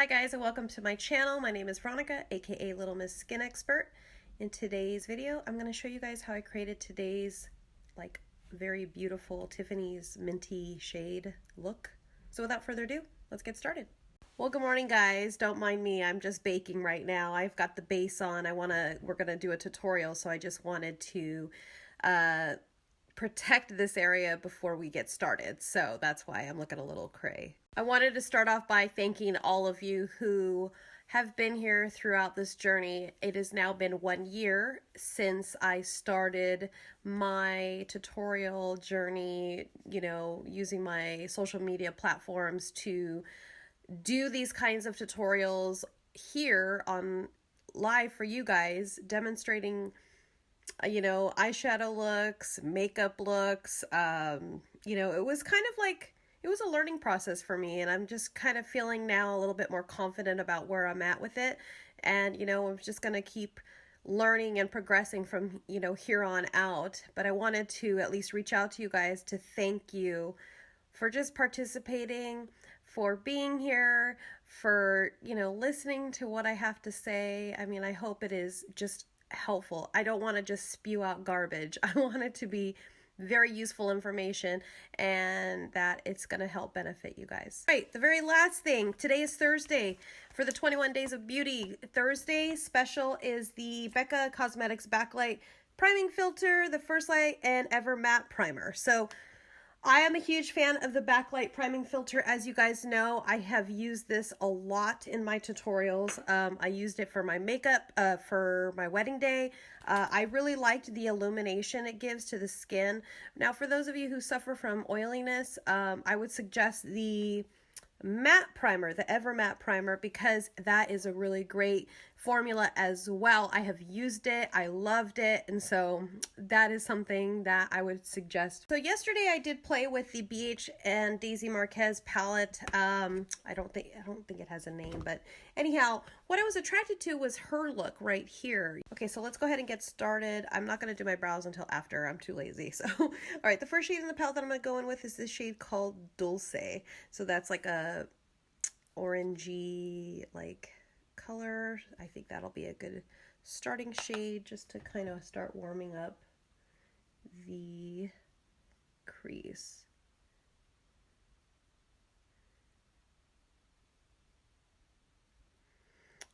Hi guys, and welcome to my channel. My name is Veronica, aka Little Miss Skin Expert. In today's video, I'm going to show you guys how I created today's very beautiful Tiffany's minty shade look. So without further ado, let's get started. Well, good morning guys. Don't mind me. I'm just baking right now. I've got the base on. We're going to do a tutorial, so I just wanted to protect this area before we get started. So that's why I'm looking a little cray. I wanted to start off by thanking all of you who have been here throughout this journey. It has now been 1 year since I started my tutorial journey, using my social media platforms to do these kinds of tutorials here on live for you guys, demonstrating eyeshadow looks, makeup looks. It was kind of like, it was a learning process for me, and I'm just kind of feeling now a little bit more confident about where I'm at with it. And, I'm just going to keep learning and progressing from, here on out. But I wanted to at least reach out to you guys to thank you for just participating, for being here, for, listening to what I have to say. I mean, I hope it is just helpful. I don't want to just spew out garbage. I want it to be very useful information and that it's going to help benefit you guys. Right, the very last thing. Today is Thursday for the 21 Days of Beauty. Thursday special is the Becca Cosmetics Backlight Priming Filter, the First Light, and Ever Matte Primer. So I am a huge fan of the Backlight Priming Filter. As you guys know, I have used this a lot in my tutorials. I used it for my makeup, for my wedding day. I really liked the illumination it gives to the skin. Now, for those of you who suffer from oiliness, I would suggest the matte primer, the Ever Matte Primer, because that is a really great formula as well. I have used it, I loved it, and so that is something that I would suggest. So yesterday I did play with the BH and Daisy Marquez palette. I don't think it has a name, but anyhow, what I was attracted to was her look right here. Okay, so let's go ahead and get started. I'm not going to do my brows until after. I'm too lazy. So, all right, the first shade in the palette that I'm going to go in with is this shade called Dulce. So that's like a orangey color. I think that'll be a good starting shade just to kind of start warming up the crease.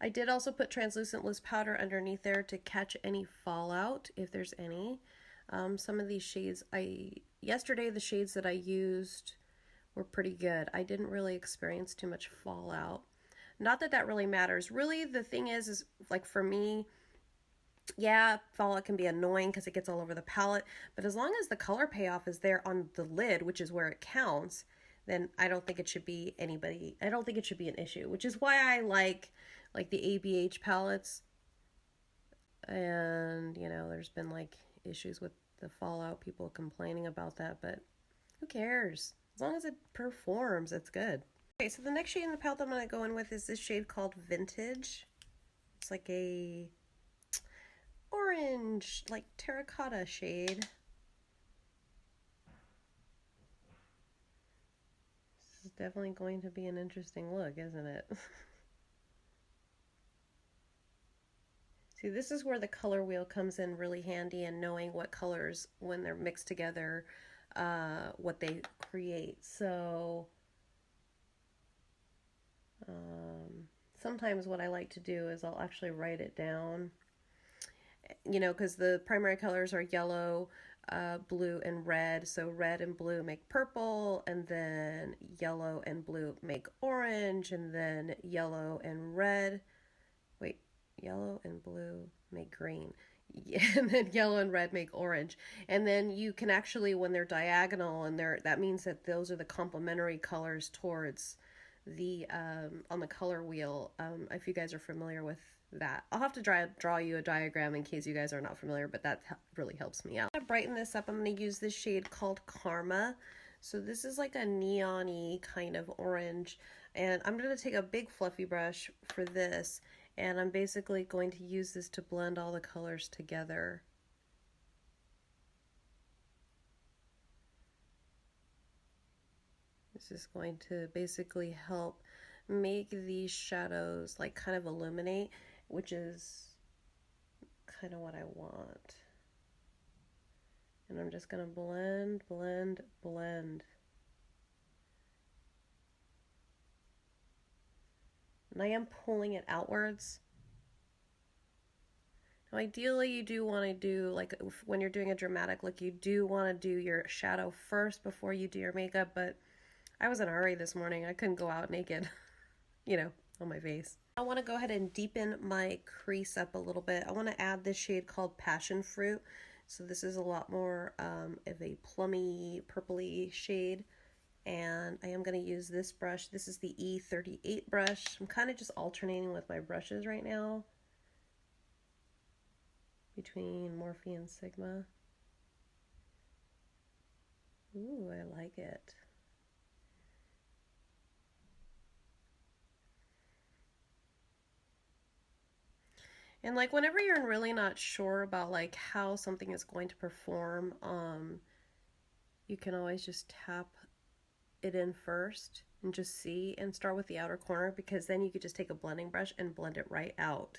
I did also put translucent loose powder underneath there to catch any fallout, if there's any. Some of these shades, yesterday the shades that I used were pretty good. I didn't really experience too much fallout. Not that that really matters. Really, the thing is like for me, yeah, fallout can be annoying because it gets all over the palette, but as long as the color payoff is there on the lid, which is where it counts, then I don't think it should be an issue, which is why I like the ABH palettes. And, there's been issues with the fallout, people complaining about that, but who cares? As long as it performs, it's good. Okay, so the next shade in the palette I'm going to go in with is this shade called Vintage. It's like a orange, terracotta shade. This is definitely going to be an interesting look, isn't it? See, this is where the color wheel comes in really handy, and knowing what colors, when they're mixed together, what they create. So sometimes what I like to do is I'll actually write it down, because the primary colors are yellow, blue, and red. So red and blue make purple, and then yellow and blue make orange, and then yellow and blue make green. And then yellow and red make orange. And then you can actually, when they're diagonal, and that means that those are the complementary colors towards the on the color wheel. If you guys are familiar with that, I'll have to draw you a diagram in case you guys are not familiar, but that really helps me out. To brighten this up, I'm going to use this shade called Karma. So this is like a neon-y kind of orange, and I'm going to take a big fluffy brush for this, and I'm basically going to use this to blend all the colors together. This is going to basically help make these shadows like kind of illuminate, which is kind of what I want. And I'm just gonna blend, blend, blend. And I am pulling it outwards. Now ideally you do want to do, like when you're doing a dramatic look, you do want to do your shadow first before you do your makeup, but I was in a hurry this morning. I couldn't go out naked, you know, on my face. I want to go ahead and deepen my crease up a little bit. I want to add this shade called Passion Fruit. So this is a lot more of a plummy, purpley shade. And I am going to use this brush. This is the E38 brush. I'm kind of just alternating with my brushes right now between Morphe and Sigma. Ooh, I like it. And like whenever you're really not sure about like how something is going to perform, you can always just tap it in first and just see and start with the outer corner, because then you could just take a blending brush and blend it right out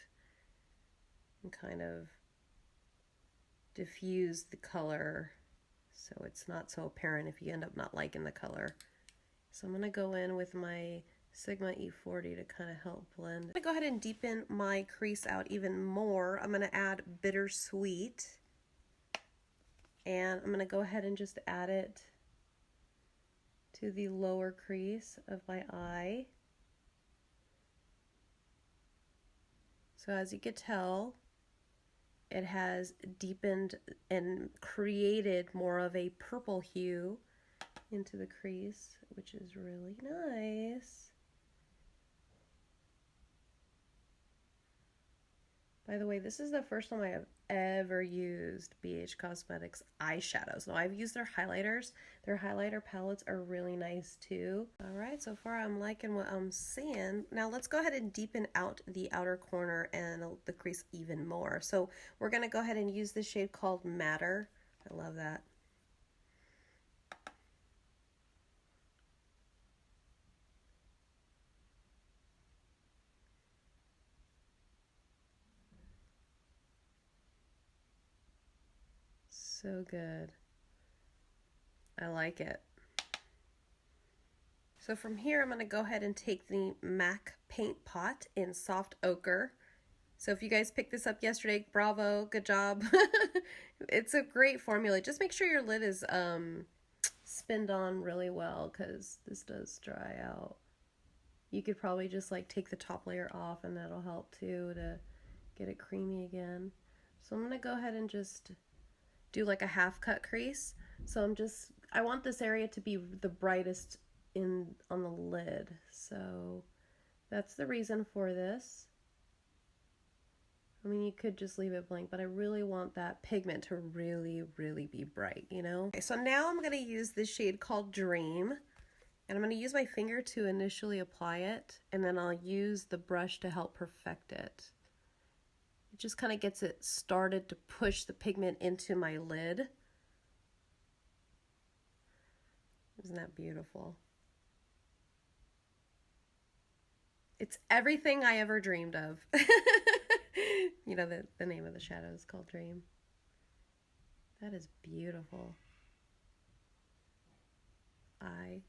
and kind of diffuse the color so it's not so apparent if you end up not liking the color. So I'm going to go in with my Sigma E40 to kind of help blend. I'm going to go ahead and deepen my crease out even more. I'm going to add Bittersweet, and I'm going to go ahead and just add it to the lower crease of my eye. So as you can tell, it has deepened and created more of a purple hue into the crease, which is really nice. By the way, this is the first time I have ever used BH Cosmetics eyeshadows. Now, I've used their highlighters. Their highlighter palettes are really nice too. All right, so far I'm liking what I'm seeing. Now let's go ahead and deepen out the outer corner and the crease even more. So we're gonna go ahead and use this shade called Matter. I love that. So good. I like it. So from here, I'm going to go ahead and take the MAC Paint Pot in Soft Ochre. So if you guys picked this up yesterday, bravo, good job. It's a great formula. Just make sure your lid is spinned on really well, because this does dry out. You could probably just like take the top layer off, and that'll help too to get it creamy again. So I'm going to go ahead and just do like a half cut crease. So I want this area to be the brightest on the lid. So that's the reason for this. I mean, you could just leave it blank, but I really want that pigment to really, really be bright, you know? Okay, so now I'm gonna use this shade called Dream, and I'm gonna use my finger to initially apply it, and then I'll use the brush to help perfect it. It just kind of gets it started to push the pigment into my lid. Isn't that beautiful? It's everything I ever dreamed of. You know, the name of the shadow is called Dream. That is beautiful. I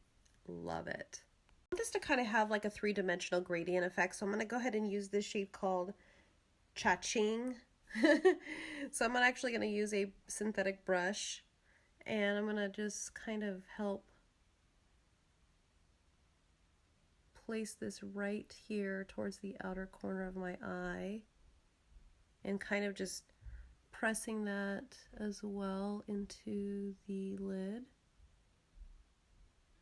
love it. I want this to kind of have like a three-dimensional gradient effect, so I'm going to go ahead and use this shade called Ching. So I'm actually going to use a synthetic brush, and I'm going to just kind of help place this right here towards the outer corner of my eye, and kind of just pressing that as well into the lid.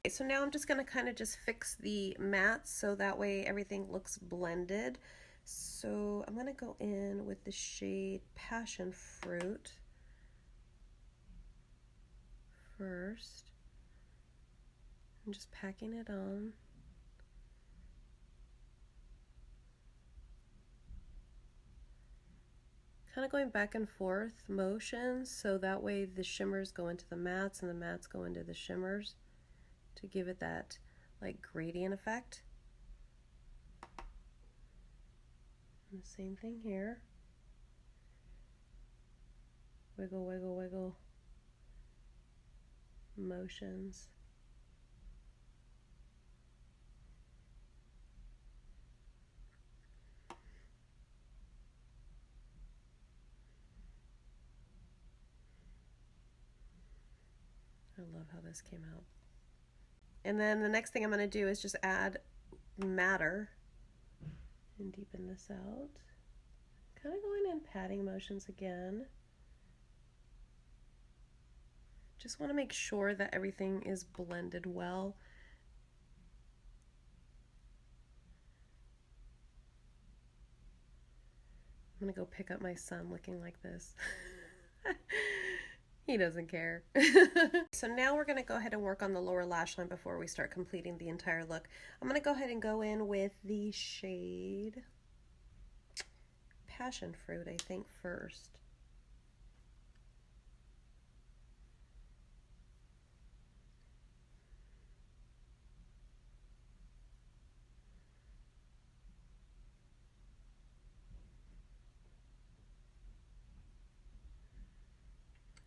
Okay, so now I'm just going to kind of just fix the matte so that way everything looks blended. So I'm going to go in with the shade Passion Fruit first. I'm just packing it on. Kind of going back and forth motions, so that way the shimmers go into the mattes and the mattes go into the shimmers to give it that like gradient effect. And the same thing here. Wiggle, wiggle, wiggle motions. I love how this came out. And then the next thing I'm going to do is just add matter and deepen this out. Kind of going in patting motions again. Just want to make sure that everything is blended well. I'm going to go pick up my son looking like this. He doesn't care. So now we're going to go ahead and work on the lower lash line before we start completing the entire look. I'm going to go ahead and go in with the shade Passion Fruit, I think, first.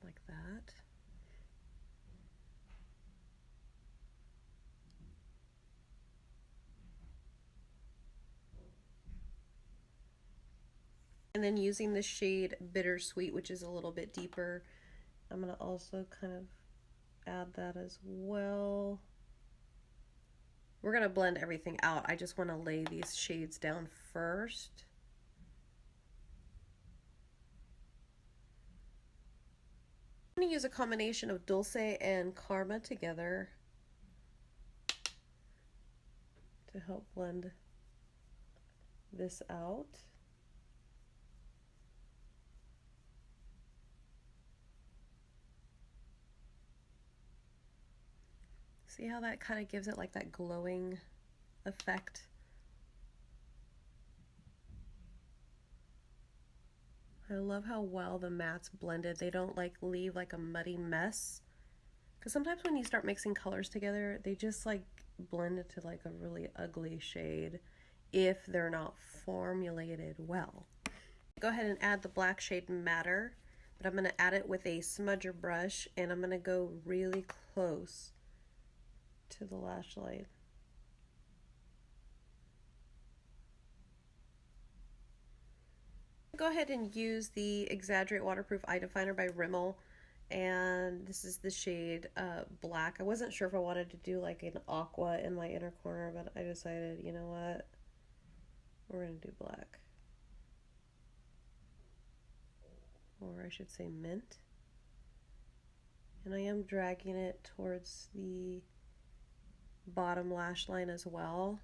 Like that. And then using the shade Bittersweet, which is a little bit deeper, I'm going to also kind of add that as well. We're going to blend everything out. I just want to lay these shades down first. I'm going to use a combination of Dulce and Karma together to help blend this out. See how that kind of gives it like that glowing effect? I love how well the mattes blended. They don't like leave like a muddy mess. Because sometimes when you start mixing colors together, they just like blend into like a really ugly shade if they're not formulated well. Go ahead and add the black shade Matter, but I'm going to add it with a smudger brush, and I'm going to go really close to the lash line. Go ahead and use the Exaggerate Waterproof Eye Definer by Rimmel, and this is the shade Black. I wasn't sure if I wanted to do like an aqua in my inner corner, but I decided, you know what, we're gonna do black, or I should say mint. And I am dragging it towards the bottom lash line as well.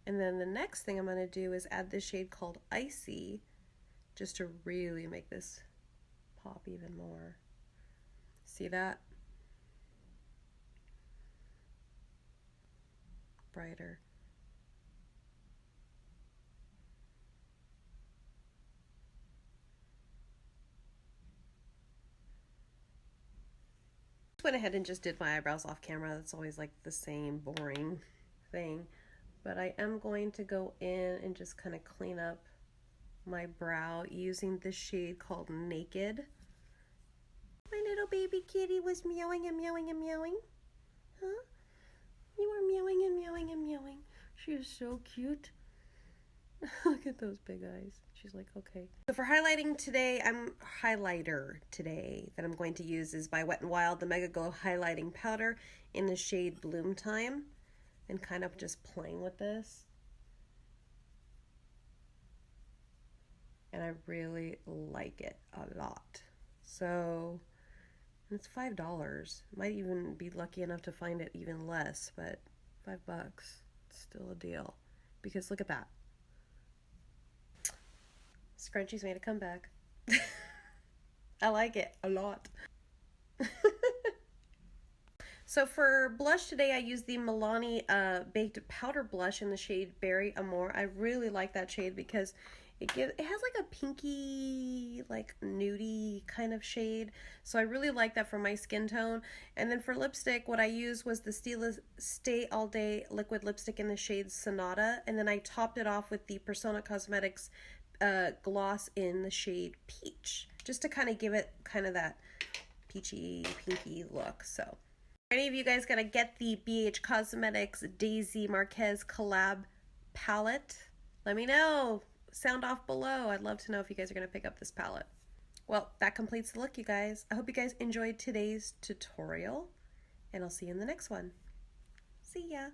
And then the next thing I'm going to do is add this shade called Icey, just to really make this pop even more. See that? Brighter. Went ahead and just did my eyebrows off camera. That's always like the same boring thing. But I am going to go in and just kind of clean up my brow using this shade called Naked. My little baby kitty was meowing and meowing and meowing. Huh? You were meowing and meowing and meowing. She is so cute. Look at those big eyes. She's like, okay. So for highlighting today, highlighter today that I'm going to use is by Wet n Wild, the Megaglo highlighting powder in the shade Bloom Time. And kind of just playing with this. And I really like it a lot. So it's $5. Might even be lucky enough to find it even less, but $5, it's still a deal. Because look at that. Scrunchie's made a comeback. I like it a lot. So for blush today, I used the Milani Baked Powder Blush in the shade Berry Amore. I really like that shade because It has like a pinky, like nudie kind of shade. So I really like that for my skin tone. And then for lipstick, what I used was the Stila Stay All Day liquid lipstick in the shade Sonata. And then I topped it off with the Persona Cosmetics gloss in the shade Peach, just to kind of give it kind of that peachy, pinky look. So, are any of you guys gonna get the BH Cosmetics Daisy Marquez collab palette? Let me know. Sound off below. I'd love to know if you guys are gonna pick up this palette. Well, that completes the look, you guys. I hope you guys enjoyed today's tutorial, and I'll see you in the next one. See ya.